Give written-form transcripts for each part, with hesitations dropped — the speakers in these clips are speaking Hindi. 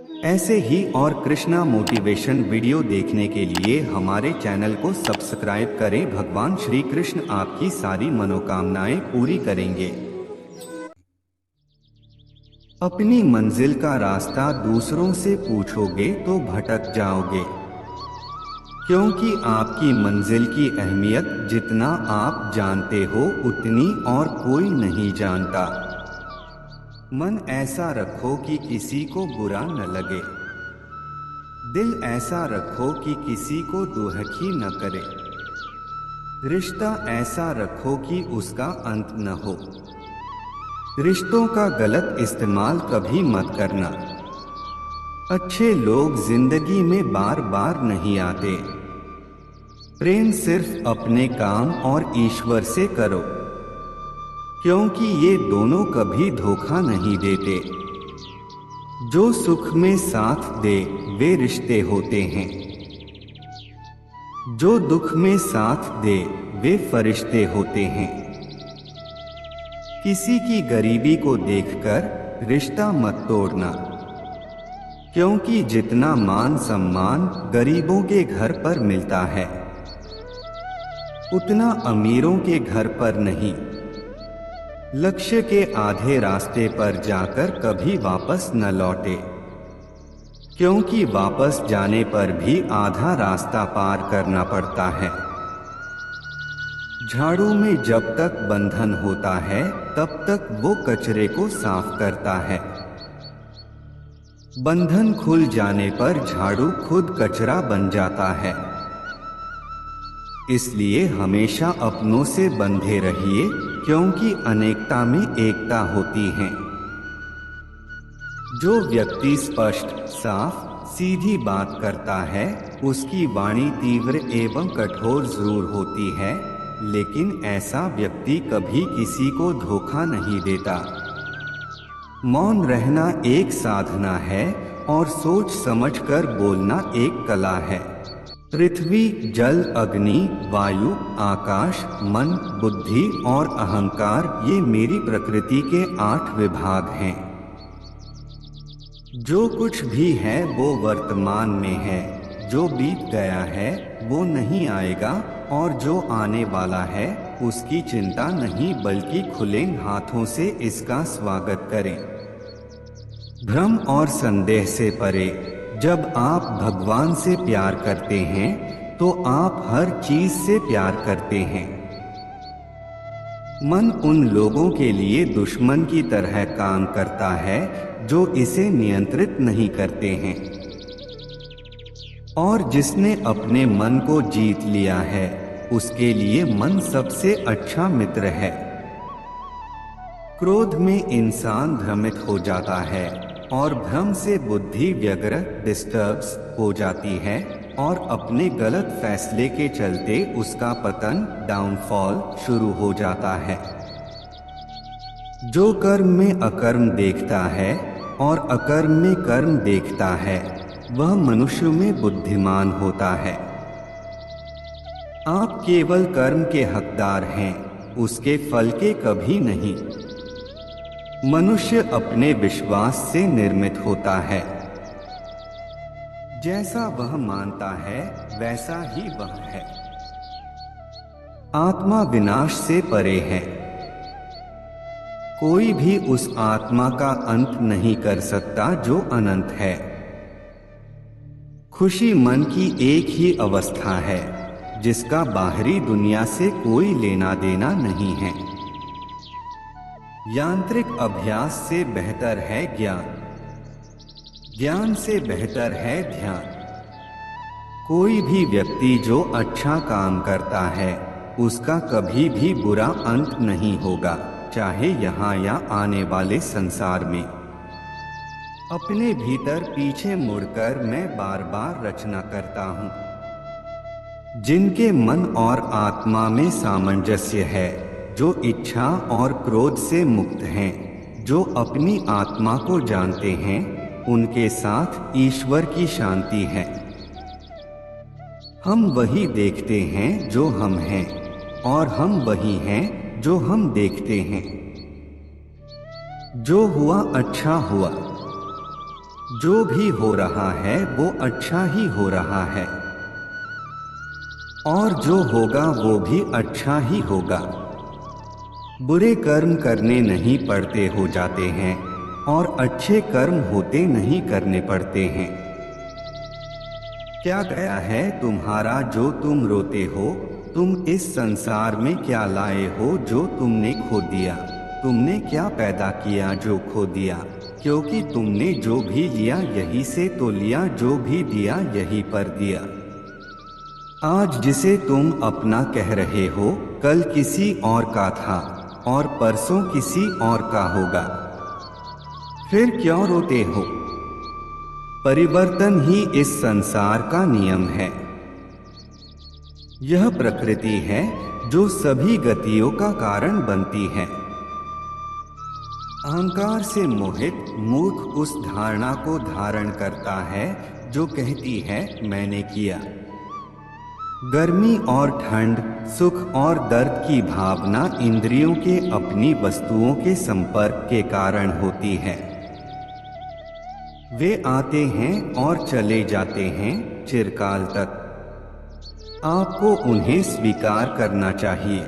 ऐसे ही और कृष्णा मोटिवेशन वीडियो देखने के लिए हमारे चैनल को सब्सक्राइब करें। भगवान श्री कृष्ण आपकी सारी मनोकामनाएं पूरी करेंगे। अपनी मंजिल का रास्ता दूसरों से पूछोगे तो भटक जाओगे, क्योंकि आपकी मंजिल की अहमियत जितना आप जानते हो उतनी और कोई नहीं जानता। मन ऐसा रखो कि किसी को बुरा न लगे, दिल ऐसा रखो कि किसी को दुखी न करे, रिश्ता ऐसा रखो कि उसका अंत न हो। रिश्तों का गलत इस्तेमाल कभी मत करना। अच्छे लोग जिंदगी में बार बार नहीं आते। प्रेम सिर्फ अपने काम और ईश्वर से करो, क्योंकि ये दोनों कभी धोखा नहीं देते। जो सुख में साथ दे वे रिश्ते होते हैं, जो दुख में साथ दे वे फरिश्ते होते हैं। किसी की गरीबी को देखकर रिश्ता मत तोड़ना, क्योंकि जितना मान सम्मान गरीबों के घर पर मिलता है उतना अमीरों के घर पर नहीं। लक्ष्य के आधे रास्ते पर जाकर कभी वापस न लौटे, क्योंकि वापस जाने पर भी आधा रास्ता पार करना पड़ता है। झाड़ू में जब तक बंधन होता है तब तक वो कचरे को साफ करता है। बंधन खुल जाने पर झाड़ू खुद कचरा बन जाता है। इसलिए हमेशा अपनों से बंधे रहिए, क्योंकि अनेकता में एकता होती है। जो व्यक्ति स्पष्ट, साफ, सीधी बात करता है उसकी वाणी तीव्र एवं कठोर जरूर होती है, लेकिन ऐसा व्यक्ति कभी किसी को धोखा नहीं देता। मौन रहना एक साधना है और सोच समझकर बोलना एक कला है। पृथ्वी, जल, अग्नि, वायु, आकाश, मन, बुद्धि और अहंकार ये मेरी प्रकृति के 8 विभाग हैं। जो कुछ भी है वो वर्तमान में है, जो बीत गया है वो नहीं आएगा, और जो आने वाला है उसकी चिंता नहीं बल्कि खुले हाथों से इसका स्वागत करें। भ्रम और संदेह से परे। जब आप भगवान से प्यार करते हैं तो आप हर चीज से प्यार करते हैं। मन उन लोगों के लिए दुश्मन की तरह काम करता है जो इसे नियंत्रित नहीं करते हैं, और जिसने अपने मन को जीत लिया है उसके लिए मन सबसे अच्छा मित्र है। क्रोध में इंसान भ्रमित हो जाता है और भ्रम से बुद्धि व्यग्र डिस्टर्ब्स हो जाती है, और अपने गलत फैसले के चलते उसका पतन डाउनफॉल शुरू हो जाता है। जो कर्म में अकर्म देखता है और अकर्म में कर्म देखता है वह मनुष्य में बुद्धिमान होता है। आप केवल कर्म के हकदार हैं, उसके फल के कभी नहीं। मनुष्य अपने विश्वास से निर्मित होता है। जैसा वह मानता है वैसा ही वह है। आत्मा विनाश से परे है। कोई भी उस आत्मा का अंत नहीं कर सकता जो अनंत है। खुशी मन की एक ही अवस्था है जिसका बाहरी दुनिया से कोई लेना देना नहीं है। यांत्रिक अभ्यास से बेहतर है ज्ञान, ज्ञान से बेहतर है ध्यान। कोई भी व्यक्ति जो अच्छा काम करता है उसका कभी भी बुरा अंत नहीं होगा, चाहे यहाँ या आने वाले संसार में। अपने भीतर पीछे मुड़कर मैं बार बार रचना करता हूँ। जिनके मन और आत्मा में सामंजस्य है, जो इच्छा और क्रोध से मुक्त हैं, जो अपनी आत्मा को जानते हैं, उनके साथ ईश्वर की शांति है। हम वही देखते हैं जो हम हैं, और हम वही हैं जो हम देखते हैं। जो हुआ अच्छा हुआ, जो भी हो रहा है वो अच्छा ही हो रहा है, और जो होगा वो भी अच्छा ही होगा। बुरे कर्म करने नहीं पड़ते हो जाते हैं, और अच्छे कर्म होते नहीं करने पड़ते हैं। क्या गया है तुम्हारा जो तुम रोते हो? तुम इस संसार में क्या लाए हो जो तुमने खो दिया? तुमने क्या पैदा किया जो खो दिया? क्योंकि तुमने जो भी लिया यही से तो लिया, जो भी दिया यही पर दिया। आज जिसे तुम अपना कह रहे हो कल किसी और का था, और परसों किसी और का होगा। फिर क्यों रोते हो? परिवर्तन ही इस संसार का नियम है। यह प्रकृति है जो सभी गतियों का कारण बनती है। अहंकार से मोहित मूर्ख उस धारणा को धारण करता है जो कहती है मैंने किया। गर्मी और ठंड, सुख और दर्द की भावना इंद्रियों के अपनी वस्तुओं के संपर्क के कारण होती है। वे आते हैं और चले जाते हैं चिरकाल तक। आपको उन्हें स्वीकार करना चाहिए।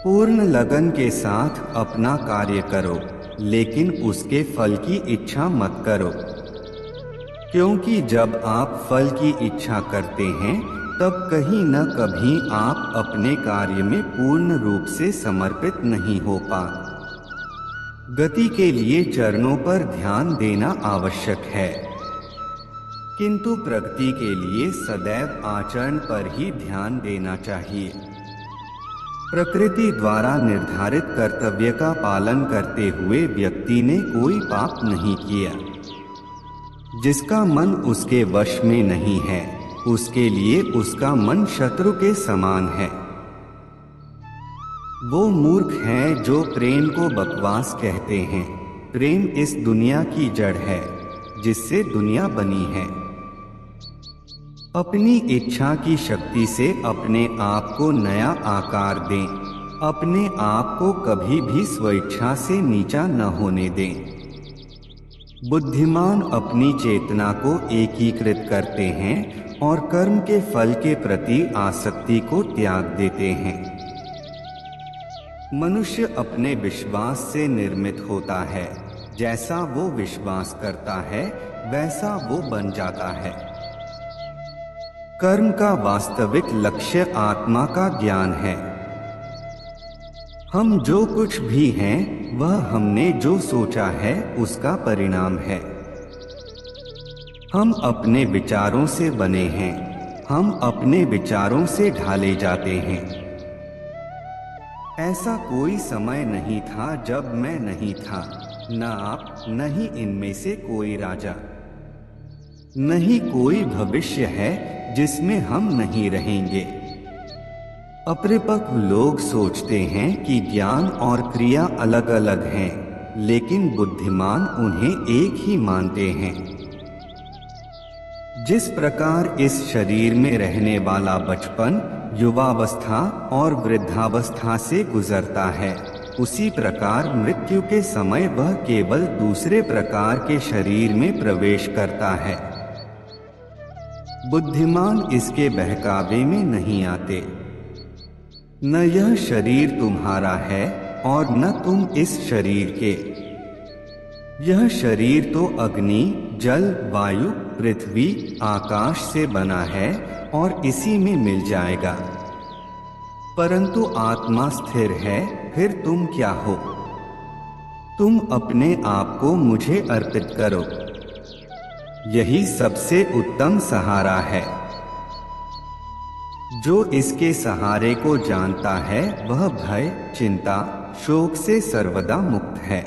पूर्ण लगन के साथ अपना कार्य करो, लेकिन उसके फल की इच्छा मत करो, क्योंकि जब आप फल की इच्छा करते हैं तब कहीं न कभी आप अपने कार्य में पूर्ण रूप से समर्पित नहीं हो पाते। गति के लिए चरणों पर ध्यान देना आवश्यक है, किंतु प्रगति के लिए सदैव आचरण पर ही ध्यान देना चाहिए। प्रकृति द्वारा निर्धारित कर्तव्य का पालन करते हुए व्यक्ति ने कोई पाप नहीं किया। जिसका मन उसके वश में नहीं है, उसके लिए उसका मन शत्रु के समान है। वो मूर्ख हैं जो प्रेम को बकवास कहते हैं। प्रेम इस दुनिया की जड़ है जिससे दुनिया बनी है। अपनी इच्छा की शक्ति से अपने आप को नया आकार दें। अपने आप को कभी भी स्वेच्छा से नीचा न होने दें। बुद्धिमान अपनी चेतना को एकीकृत करते हैं और कर्म के फल के प्रति आसक्ति को त्याग देते हैं। मनुष्य अपने विश्वास से निर्मित होता है। जैसा वो विश्वास करता है वैसा वो बन जाता है। कर्म का वास्तविक लक्ष्य आत्मा का ज्ञान है। हम जो कुछ भी हैं वह हमने जो सोचा है उसका परिणाम है। हम अपने विचारों से बने हैं। हम अपने विचारों से ढाले जाते हैं। ऐसा कोई समय नहीं था जब मैं नहीं था, न आप, न ही इनमें से कोई राजा। नहीं कोई भविष्य है जिसमें हम नहीं रहेंगे। अपरिपक्व लोग सोचते हैं कि ज्ञान और क्रिया अलग अलग हैं, लेकिन बुद्धिमान उन्हें एक ही मानते हैं। जिस प्रकार इस शरीर में रहने वाला बचपन, युवावस्था और वृद्धावस्था से गुजरता है, उसी प्रकार मृत्यु के समय वह केवल दूसरे प्रकार के शरीर में प्रवेश करता है। बुद्धिमान इसके बहकावे में नहीं आते। न यह शरीर तुम्हारा है और न तुम इस शरीर के। यह शरीर तो अग्नि, जल, वायु, पृथ्वी, आकाश से बना है और इसी में मिल जाएगा। परंतु आत्मा स्थिर है। फिर तुम क्या हो? तुम अपने आप को मुझे अर्पित करो। यही सबसे उत्तम सहारा है। जो इसके सहारे को जानता है वह भय, चिंता, शोक से सर्वदा मुक्त है।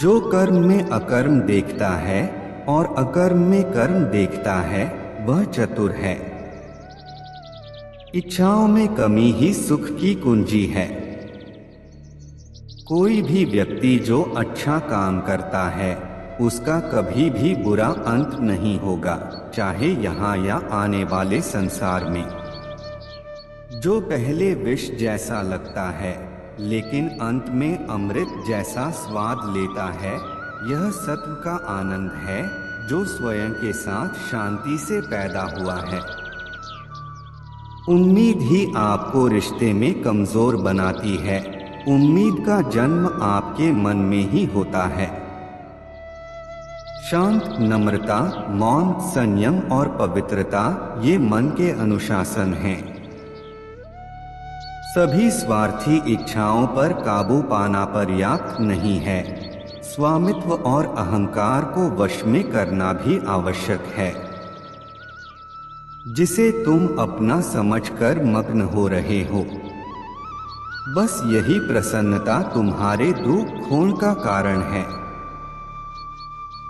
जो कर्म में अकर्म देखता है और अकर्म में कर्म देखता है वह चतुर है। इच्छाओं में कमी ही सुख की कुंजी है। कोई भी व्यक्ति जो अच्छा काम करता है उसका कभी भी बुरा अंत नहीं होगा, चाहे यहाँ या आने वाले संसार में। जो पहले विष जैसा लगता है लेकिन अंत में अमृत जैसा स्वाद लेता है, यह सत्व का आनंद है जो स्वयं के साथ शांति से पैदा हुआ है। उम्मीद ही आपको रिश्ते में कमजोर बनाती है। उम्मीद का जन्म आपके मन में ही होता है। शांत, नम्रता, मौन, संयम और पवित्रता ये मन के अनुशासन हैं। सभी स्वार्थी इच्छाओं पर काबू पाना पर्याप्त नहीं है। स्वामित्व और अहंकार को वश में करना भी आवश्यक है, जिसे तुम अपना समझकर मग्न हो रहे हो। बस यही प्रसन्नता तुम्हारे दुख खोने का कारण है।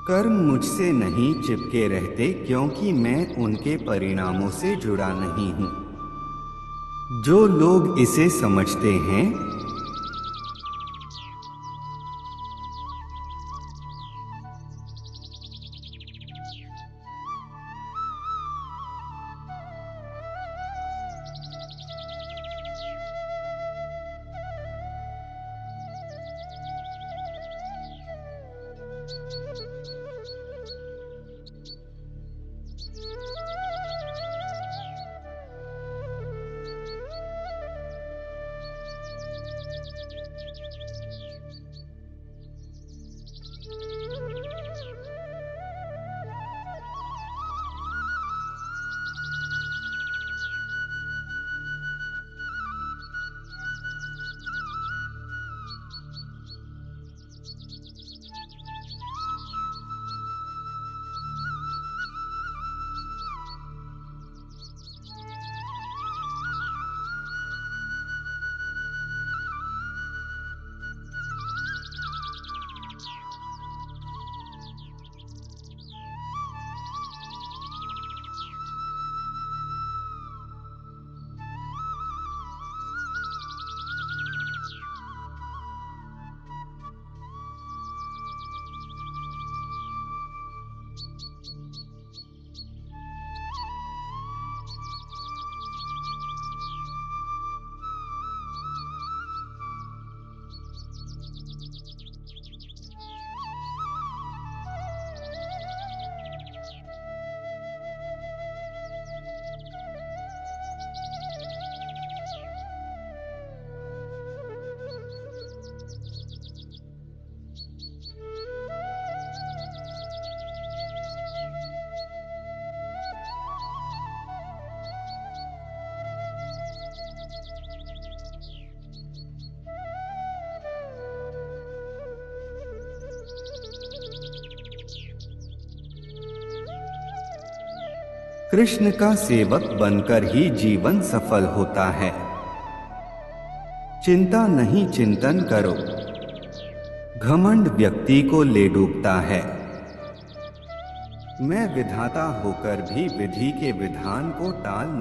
कर्म मुझसे नहीं चिपके रहते क्योंकि मैं उनके परिणामों से जुड़ा नहीं हूँ। जो लोग इसे समझते हैं कृष्ण का सेवक बनकर ही जीवन सफल होता है। चिंता नहीं, चिंतन करो। घमंड व्यक्ति को ले डूबता है। मैं विधाता होकर भी विधि के विधान को टाल